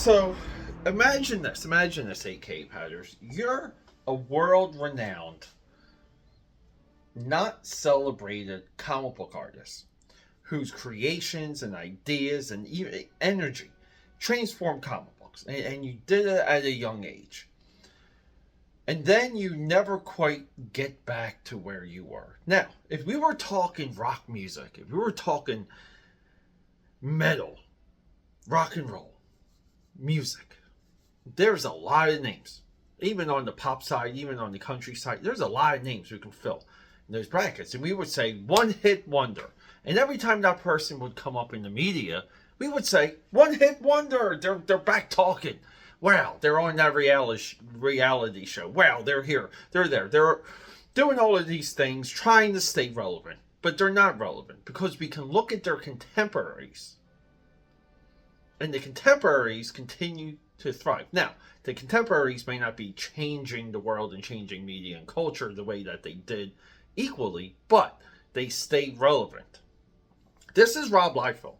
So, imagine this. Imagine this, AKAPADers. You're a world-renowned, not celebrated comic book artist whose creations and ideas and even energy transformed comic books. And you did it at a young age. And then you never quite get back to where you were. Now, if we were talking rock music, if we were talking metal, rock and roll, music, there's a lot of names. Even on the pop side, even on the country side, there's a lot of names we can fill in those brackets. And we would say one hit wonder. And every time that person would come up in the media, we would say, one hit wonder, they're back talking. Wow, they're on that reality show. Wow, they're here, they're there. They're doing all of these things, trying to stay relevant. But they're not relevant because we can look at their contemporaries. And the contemporaries continue to thrive. Now, the contemporaries may not be changing the world and changing media and culture the way that they did equally, but they stay relevant. This is Rob Liefeld.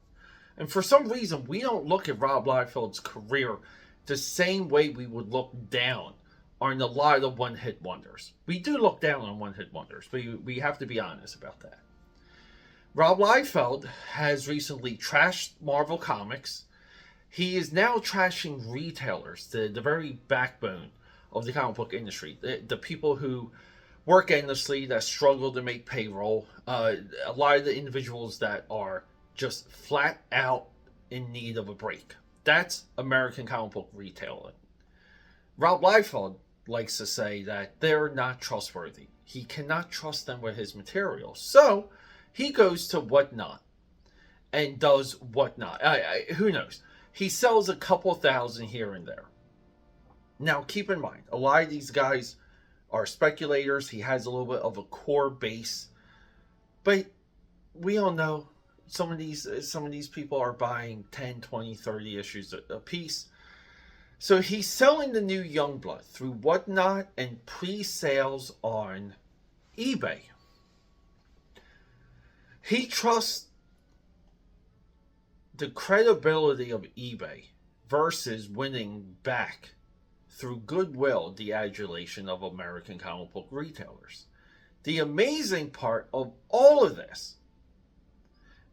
And for some reason, we don't look at Rob Liefeld's career the same way we would look down on a lot of one-hit wonders. We do look down on one-hit wonders, but we have to be honest about that. Rob Liefeld has recently trashed Marvel Comics. He is now trashing retailers, the very backbone of the comic book industry. The people who work endlessly, that struggle to make payroll. A lot of the individuals that are just flat out in need of a break. That's American comic book retailing. Rob Liefeld likes to say that they're not trustworthy. He cannot trust them with his material. So he goes to Whatnot and does Whatnot. Who knows? He sells a couple thousand here and there. Now, keep in mind, a lot of these guys are speculators. He has a little bit of a core base. But we all know some of these people are buying 10, 20, 30 issues a piece. So he's selling the new YOUNGBLOOD through Whatnot and pre-sales on eBay. He trusts the credibility of eBay versus winning back through goodwill the adulation of American comic book retailers. The amazing part of all of this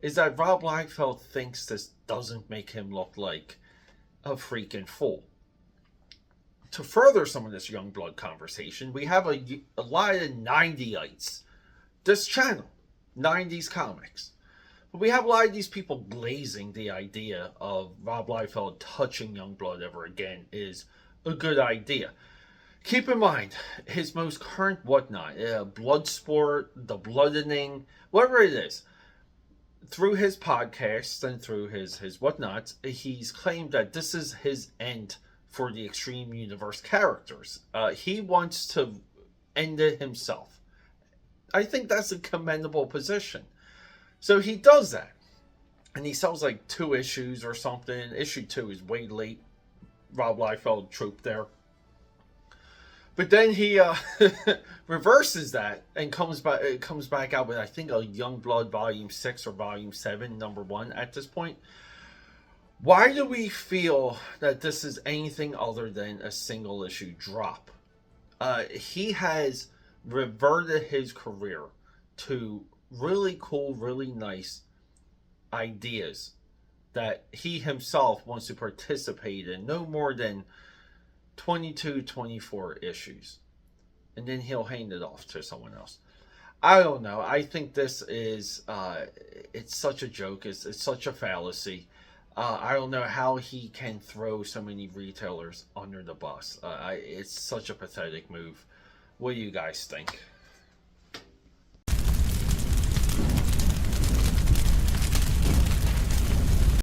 is that Rob Liefeld thinks this doesn't make him look like a freaking fool. To further some of this YOUNGBLOOD conversation, we have a lot of 90ites. This channel, 90s comics. But we have a lot of these people glazing the idea of Rob Liefeld touching YOUNGBLOOD ever again is a good idea. Keep in mind, his most current Whatnot, Bloodsport, The Bloodening, whatever it is, through his podcasts and through his Whatnots, he's claimed that this is his end for the Extreme Universe characters. He wants to end it himself. I think that's a commendable position. So he does that. And he sells like 2 issues or something. Issue 2 is way late. Rob Liefeld trope there. But then he reverses that and comes back out with, I think, a YOUNGBLOOD Volume 6 or Volume 7, number 1 at this point. Why do we feel that this is anything other than a single issue drop? He has reverted his career to really cool, really nice ideas that he himself wants to participate in no more than 22, 24 issues. And then he'll hand it off to someone else. I don't know. I think this is, it's such a joke. It's such a fallacy. I don't know how he can throw so many retailers under the bus. It's such a pathetic move. What do you guys think?